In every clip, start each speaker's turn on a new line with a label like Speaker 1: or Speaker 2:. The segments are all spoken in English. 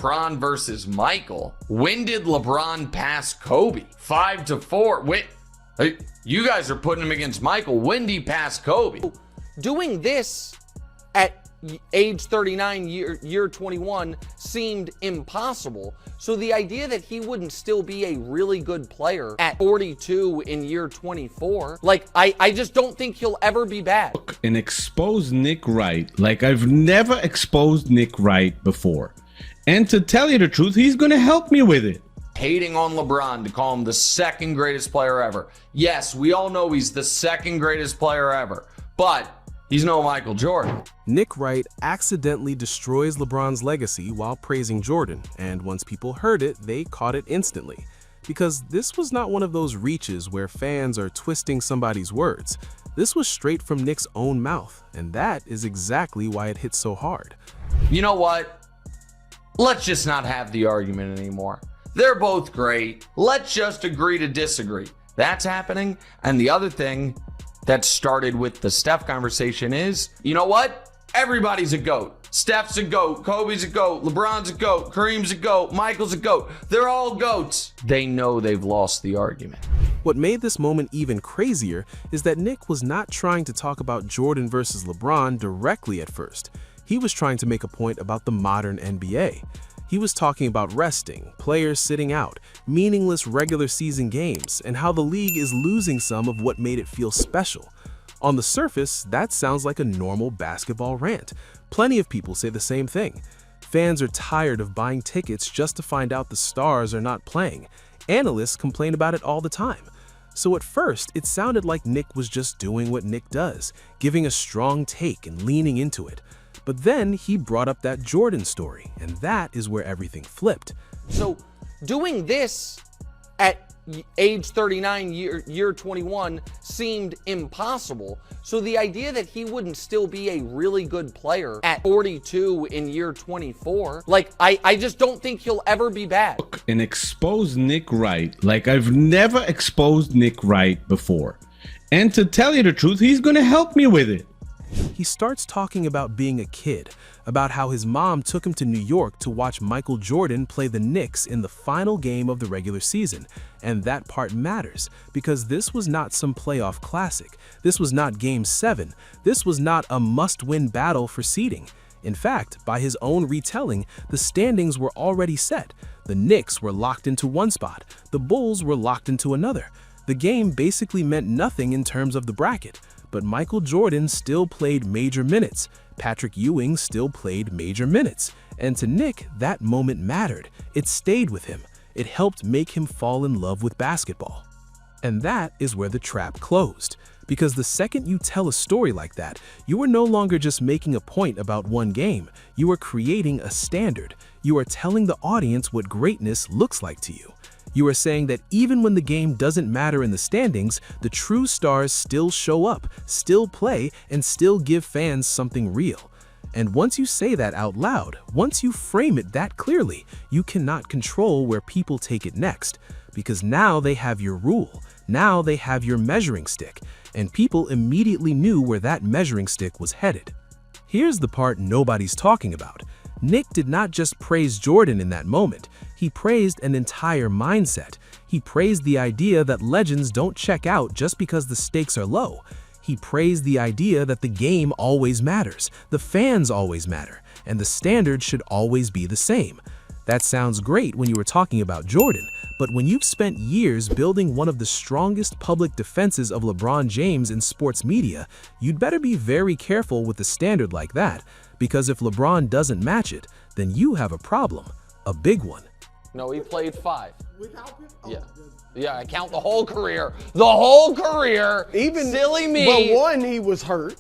Speaker 1: LeBron versus Michael. When did LeBron pass Kobe? 5-4. Wait, you guys are putting him against Michael. When did he pass Kobe?
Speaker 2: Doing this at age 39, year 21 seemed impossible. So the idea that he wouldn't still be a really good player at 42 in year 24, like, I just don't think he'll ever be bad.
Speaker 3: And expose Nick Wright like I've never exposed Nick Wright before. And to tell you the truth, he's going to help me with it.
Speaker 1: Hating on LeBron to call him the second greatest player ever. Yes, we all know he's the second greatest player ever, but he's no Michael Jordan.
Speaker 4: Nick Wright accidentally destroys LeBron's legacy while praising Jordan, and once people heard it, they caught it instantly. Because this was not one of those reaches where fans are twisting somebody's words. This was straight from Nick's own mouth, and that is exactly why it hit so hard.
Speaker 1: You know what? Let's just not have the argument anymore. They're both great. Let's just agree to disagree. That's happening. And the other thing that started with the Steph conversation is, you know what? Everybody's a GOAT. Steph's a GOAT. Kobe's a GOAT. LeBron's a GOAT. Kareem's a GOAT. Michael's a GOAT. They're all GOATs. They know they've lost the argument.
Speaker 4: What made this moment even crazier is that Nick was not trying to talk about Jordan versus LeBron directly at first. He was trying to make a point about the modern NBA. He was talking about resting, players sitting out, meaningless regular season games, and how the league is losing some of what made it feel special. On the surface, that sounds like a normal basketball rant. Plenty of people say the same thing. Fans are tired of buying tickets just to find out the stars are not playing. Analysts complain about it all the time. So at first, it sounded like Nick was just doing what Nick does, giving a strong take and leaning into it. But then he brought up that Jordan story, and that is where everything flipped.
Speaker 2: So doing this at age 39, year 21 seemed impossible. So the idea that he wouldn't still be a really good player at 42 in year 24, like, I just don't think he'll ever be bad.
Speaker 3: And expose Nick Wright like I've never exposed Nick Wright before. And to tell you the truth, he's going to help me with it.
Speaker 4: He starts talking about being a kid, about how his mom took him to New York to watch Michael Jordan play the Knicks in the final game of the regular season. And that part matters, because this was not some playoff classic. This was not Game 7. This was not a must-win battle for seeding. In fact, by his own retelling, the standings were already set. The Knicks were locked into one spot. The Bulls were locked into another. The game basically meant nothing in terms of the bracket. But Michael Jordan still played major minutes. Patrick Ewing still played major minutes. And to Nick, that moment mattered. It stayed with him. It helped make him fall in love with basketball. And that is where the trap closed. Because the second you tell a story like that, you are no longer just making a point about one game. You are creating a standard. You are telling the audience what greatness looks like to you. You are saying that even when the game doesn't matter in the standings, the true stars still show up, still play, and still give fans something real. And once you say that out loud, once you frame it that clearly, you cannot control where people take it next. Because now they have your rule, now they have your measuring stick, and people immediately knew where that measuring stick was headed. Here's the part nobody's talking about. Nick did not just praise Jordan in that moment. He praised an entire mindset. He praised the idea that legends don't check out just because the stakes are low. He praised the idea that the game always matters, the fans always matter, and the standard should always be the same. That sounds great when you were talking about Jordan, but when you've spent years building one of the strongest public defenses of LeBron James in sports media, you'd better be very careful with a standard like that, because if LeBron doesn't match it, then you have a problem, a big one.
Speaker 2: No, he played 5.
Speaker 5: Without him?
Speaker 2: Yeah. Yeah, I count the whole career. The whole career.
Speaker 5: Even
Speaker 2: silly me.
Speaker 5: But one, he was hurt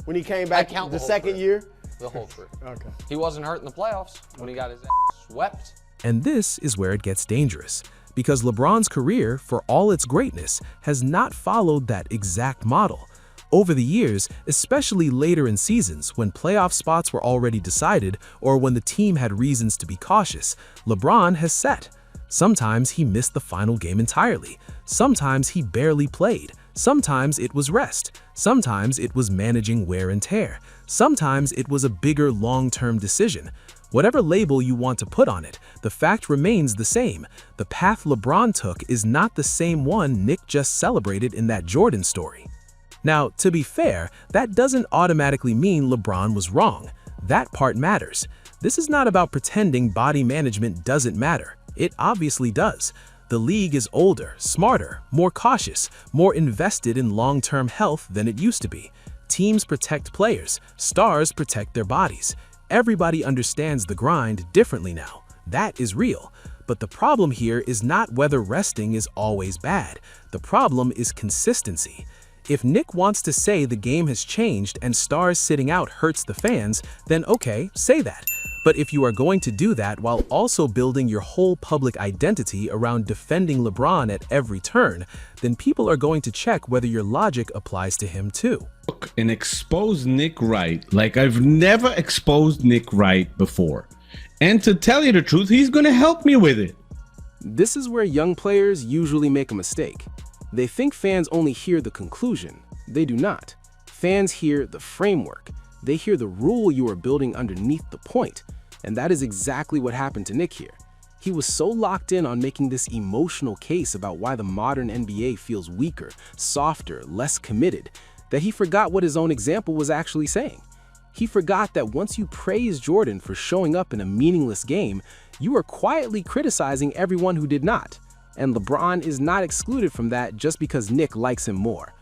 Speaker 5: when he came back
Speaker 2: count
Speaker 5: the
Speaker 2: the whole
Speaker 5: second
Speaker 2: career.
Speaker 5: year.
Speaker 2: The whole career.
Speaker 5: Okay.
Speaker 2: He wasn't hurt in the playoffs when he got his ass swept.
Speaker 4: And this is where it gets dangerous, because LeBron's career, for all its greatness, has not followed that exact model. Over the years, especially later in seasons when playoff spots were already decided or when the team had reasons to be cautious, LeBron has set. Sometimes he missed the final game entirely. Sometimes he barely played. Sometimes it was rest. Sometimes it was managing wear and tear. Sometimes it was a bigger long-term decision. Whatever label you want to put on it, the fact remains the same. The path LeBron took is not the same one Nick just celebrated in that Jordan story. Now, to be fair, that doesn't automatically mean LeBron was wrong. That part matters. This is not about pretending body management doesn't matter. It obviously does. The league is older, smarter, more cautious, more invested in long-term health than it used to be. Teams protect players, stars protect their bodies. Everybody understands the grind differently now. That is real. But the problem here is not whether resting is always bad. The problem is consistency. If Nick wants to say the game has changed and stars sitting out hurts the fans, then okay, say that. But if you are going to do that while also building your whole public identity around defending LeBron at every turn, then people are going to check whether your logic applies to him too.
Speaker 3: And expose Nick Wright like I've never exposed Nick Wright before. And to tell you the truth, he's going to help me with it.
Speaker 6: This is where young players usually make a mistake. They think fans only hear the conclusion. They do not. Fans hear the framework. They hear the rule you are building underneath the point. And that is exactly what happened to Nick here. He was so locked in on making this emotional case about why the modern NBA feels weaker, softer, less committed, that he forgot what his own example was actually saying. He forgot that once you praise Jordan for showing up in a meaningless game, you are quietly criticizing everyone who did not. And LeBron is not excluded from that just because Nick likes him more.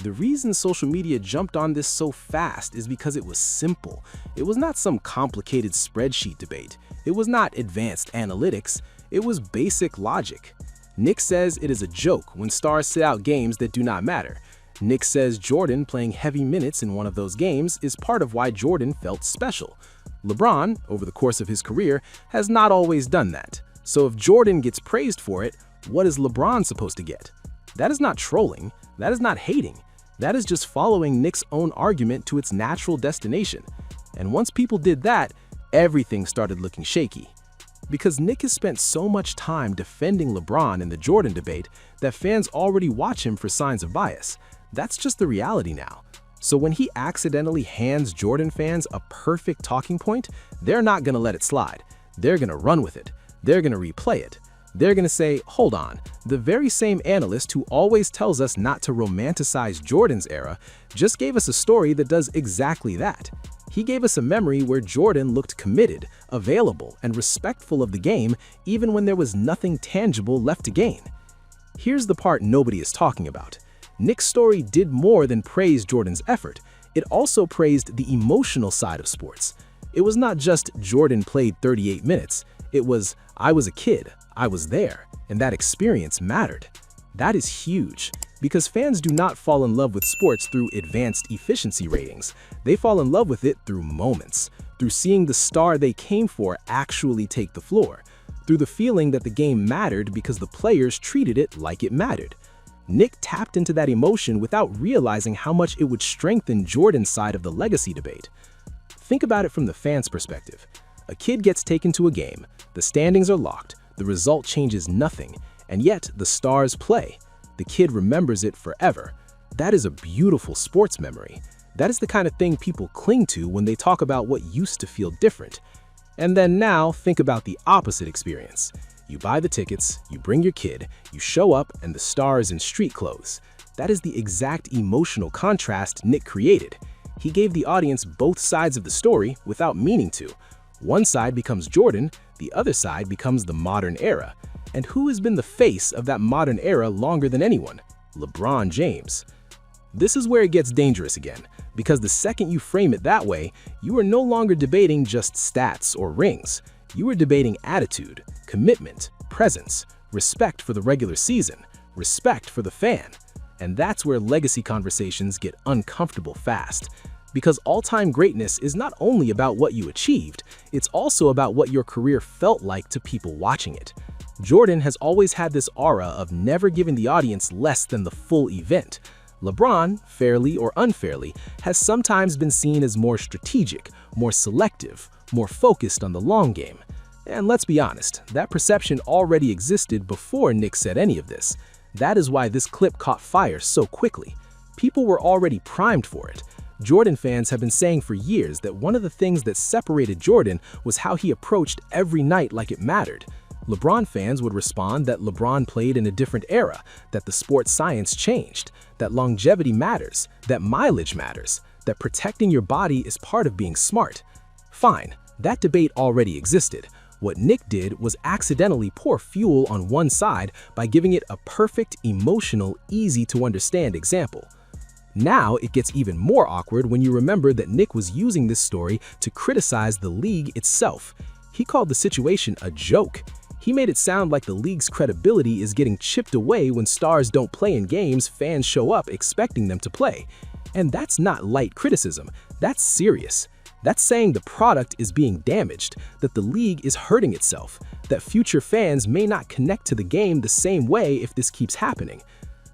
Speaker 6: The reason social media jumped on this so fast is because it was simple. It was not some complicated spreadsheet debate. It was not advanced analytics. It was basic logic. Nick says it is a joke when stars sit out games that do not matter. Nick says Jordan playing heavy minutes in one of those games is part of why Jordan felt special. LeBron, over the course of his career, has not always done that. So if Jordan gets praised for it, what is LeBron supposed to get? That is not trolling. That is not hating. That is just following Nick's own argument to its natural destination. And once people did that, everything started looking shaky. Because Nick has spent so much time defending LeBron in the Jordan debate that fans already watch him for signs of bias. That's just the reality now. So when he accidentally hands Jordan fans a perfect talking point, they're not going to let it slide. They're going to run with it. They're going to replay it. They're going to say, hold on, the very same analyst who always tells us not to romanticize Jordan's era just gave us a story that does exactly that. He gave us a memory where Jordan looked committed, available, and respectful of the game even when there was nothing tangible left to gain. Here's the part nobody is talking about. Nick's story did more than praise Jordan's effort. It also praised the emotional side of sports. It was not just Jordan played 38 minutes. It was, I was a kid, I was there, and that experience mattered. That is huge, because fans do not fall in love with sports through advanced efficiency ratings. They fall in love with it through moments, through seeing the star they came for actually take the floor, through the feeling that the game mattered because the players treated it like it mattered. Nick tapped into that emotion without realizing how much it would strengthen Jordan's side of the legacy debate. Think about it from the fan's perspective. A kid gets taken to a game, the standings are locked, the result changes nothing, and yet the stars play. The kid remembers it forever. That is a beautiful sports memory. That is the kind of thing people cling to when they talk about what used to feel different. And then now think about the opposite experience. You buy the tickets, you bring your kid, you show up, and the star is in street clothes. That is the exact emotional contrast Nick created. He gave the audience both sides of the story without meaning to. One side becomes Jordan, the other side becomes the modern era. And who has been the face of that modern era longer than anyone? LeBron James. This is where it gets dangerous again, because the second you frame it that way, you are no longer debating just stats or rings. You are debating attitude, commitment, presence, respect for the regular season, respect for the fan. And that's where legacy conversations get uncomfortable fast. Because all-time greatness is not only about what you achieved, it's also about what your career felt like to people watching it. Jordan has always had this aura of never giving the audience less than the full event. LeBron, fairly or unfairly, has sometimes been seen as more strategic, more selective, more focused on the long game. And let's be honest, that perception already existed before Nick said any of this. That is why this clip caught fire so quickly. People were already primed for it. Jordan fans have been saying for years that one of the things that separated Jordan was how he approached every night like it mattered. LeBron fans would respond that LeBron played in a different era, that the sports science changed, that longevity matters, that mileage matters, that protecting your body is part of being smart. Fine, that debate already existed. What Nick did was accidentally pour fuel on one side by giving it a perfect, emotional, easy-to-understand example. Now it gets even more awkward when you remember that Nick was using this story to criticize the league itself. He called the situation a joke. He made it sound like the league's credibility is getting chipped away when stars don't play in games fans show up expecting them to play. And that's not light criticism, that's serious. That's saying the product is being damaged, that the league is hurting itself, that future fans may not connect to the game the same way if this keeps happening.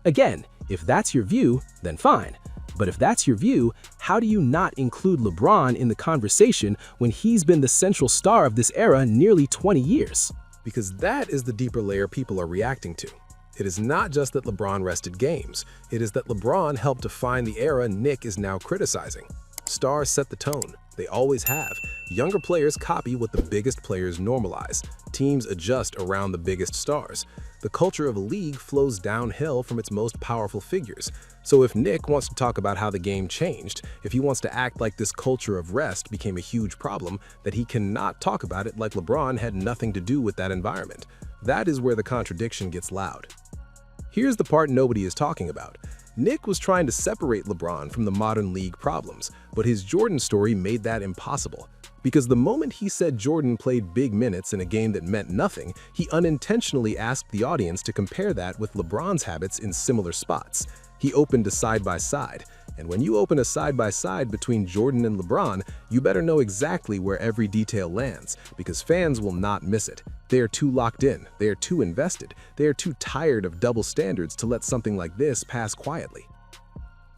Speaker 6: Again, if that's your view, then fine. But if that's your view, how do you not include LeBron in the conversation when he's been the central star of this era nearly 20 years?
Speaker 7: Because that is the deeper layer people are reacting to. It is not just that LeBron rested games, it is that LeBron helped define the era Nick is now criticizing. Stars set the tone. They always have. Younger players copy what the biggest players normalize. Teams adjust around the biggest stars. The culture of a league flows downhill from its most powerful figures. So if Nick wants to talk about how the game changed, if he wants to act like this culture of rest became a huge problem, that he cannot talk about it like LeBron had nothing to do with that environment. That is where the contradiction gets loud. Here's the part nobody is talking about. Nick was trying to separate LeBron from the modern league problems, but his Jordan story made that impossible. Because the moment he said Jordan played big minutes in a game that meant nothing, he unintentionally asked the audience to compare that with LeBron's habits in similar spots. He opened a side-by-side, and when you open a side-by-side between Jordan and LeBron, you better know exactly where every detail lands, because fans will not miss it. They are too locked in, they are too invested, they are too tired of double standards to let something like this pass quietly.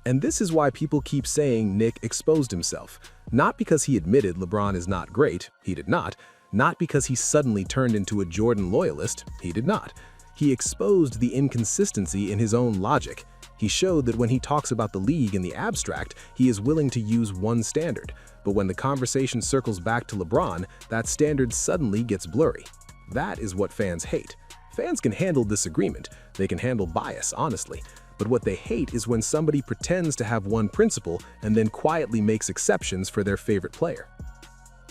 Speaker 7: And this is why people keep saying Nick exposed himself. Not because he admitted LeBron is not great, he did not. Not because he suddenly turned into a Jordan loyalist, he did not. He exposed the inconsistency in his own logic. He showed that when he talks about the league in the abstract, he is willing to use one standard. But when the conversation circles back to LeBron, that standard suddenly gets blurry. That is what fans hate. Fans can handle disagreement, they can handle bias, honestly. But what they hate is when somebody pretends to have one principle and then quietly makes exceptions for their favorite player.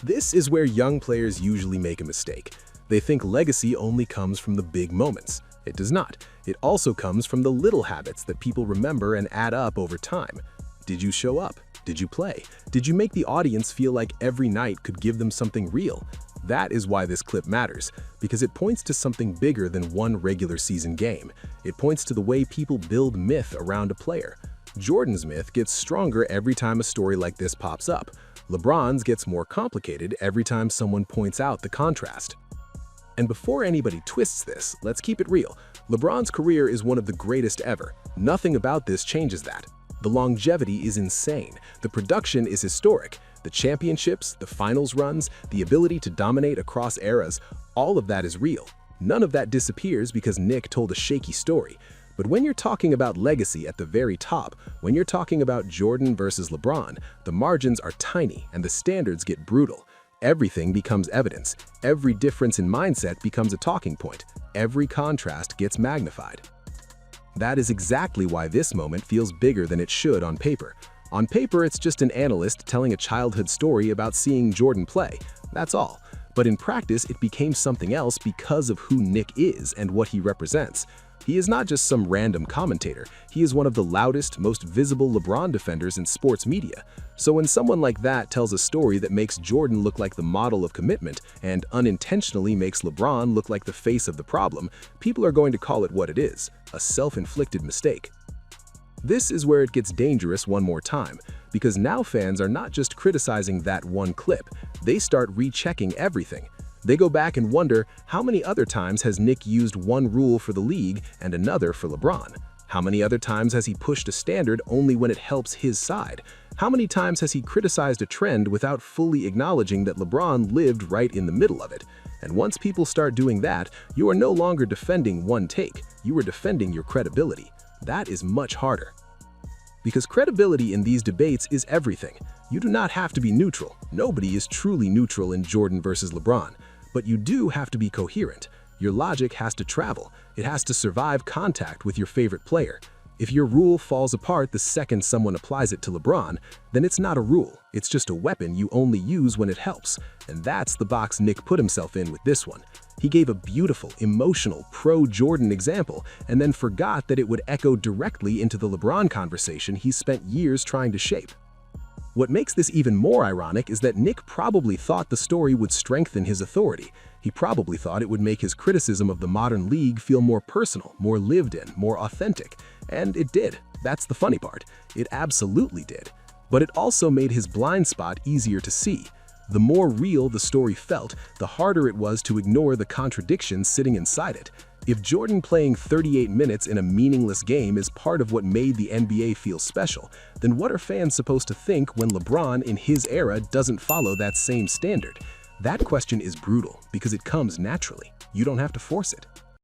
Speaker 7: This is where young players usually make a mistake. They think legacy only comes from the big moments. It does not. It also comes from the little habits that people remember and add up over time. Did you show up? Did you play? Did you make the audience feel like every night could give them something real? That is why this clip matters, because it points to something bigger than one regular season game. It points to the way people build myth around a player. Jordan's myth gets stronger every time a story like this pops up. LeBron's gets more complicated every time someone points out the contrast. And before anybody twists this, let's keep it real. LeBron's career is one of the greatest ever. Nothing about this changes that. The longevity is insane. The production is historic. The championships, the finals runs, the ability to dominate across eras, all of that is real. None of that disappears because Nick told a shaky story. But when you're talking about legacy at the very top, when you're talking about Jordan versus LeBron, the margins are tiny and the standards get brutal. Everything becomes evidence. Every difference in mindset becomes a talking point. Every contrast gets magnified. That is exactly why this moment feels bigger than it should on paper. On paper, it's just an analyst telling a childhood story about seeing Jordan play. That's all. But in practice, it became something else because of who Nick is and what he represents. He is not just some random commentator. He is one of the loudest, most visible LeBron defenders in sports media. So when someone like that tells a story that makes Jordan look like the model of commitment and unintentionally makes LeBron look like the face of the problem, people are going to call it what it is, a self-inflicted mistake. This is where it gets dangerous one more time, because now fans are not just criticizing that one clip, they start rechecking everything. They go back and wonder, how many other times has Nick used one rule for the league and another for LeBron? How many other times has he pushed a standard only when it helps his side? How many times has he criticized a trend without fully acknowledging that LeBron lived right in the middle of it? And once people start doing that, you are no longer defending one take, you are defending your credibility. That is much harder. Because credibility in these debates is everything. You do not have to be neutral. Nobody is truly neutral in Jordan versus LeBron. But you do have to be coherent. Your logic has to travel. It has to survive contact with your favorite player. If your rule falls apart the second someone applies it to LeBron, then it's not a rule. It's just a weapon you only use when it helps. And that's the box Nick put himself in with this one. He gave a beautiful, emotional, pro-Jordan example and then forgot that it would echo directly into the LeBron conversation he spent years trying to shape. What makes this even more ironic is that Nick probably thought the story would strengthen his authority. He probably thought it would make his criticism of the modern league feel more personal, more lived in, more authentic. And it did. That's the funny part. It absolutely did. But it also made his blind spot easier to see. The more real the story felt, the harder it was to ignore the contradictions sitting inside it. If Jordan playing 38 minutes in a meaningless game is part of what made the NBA feel special, then what are fans supposed to think when LeBron in his era doesn't follow that same standard? That question is brutal because it comes naturally. You don't have to force it.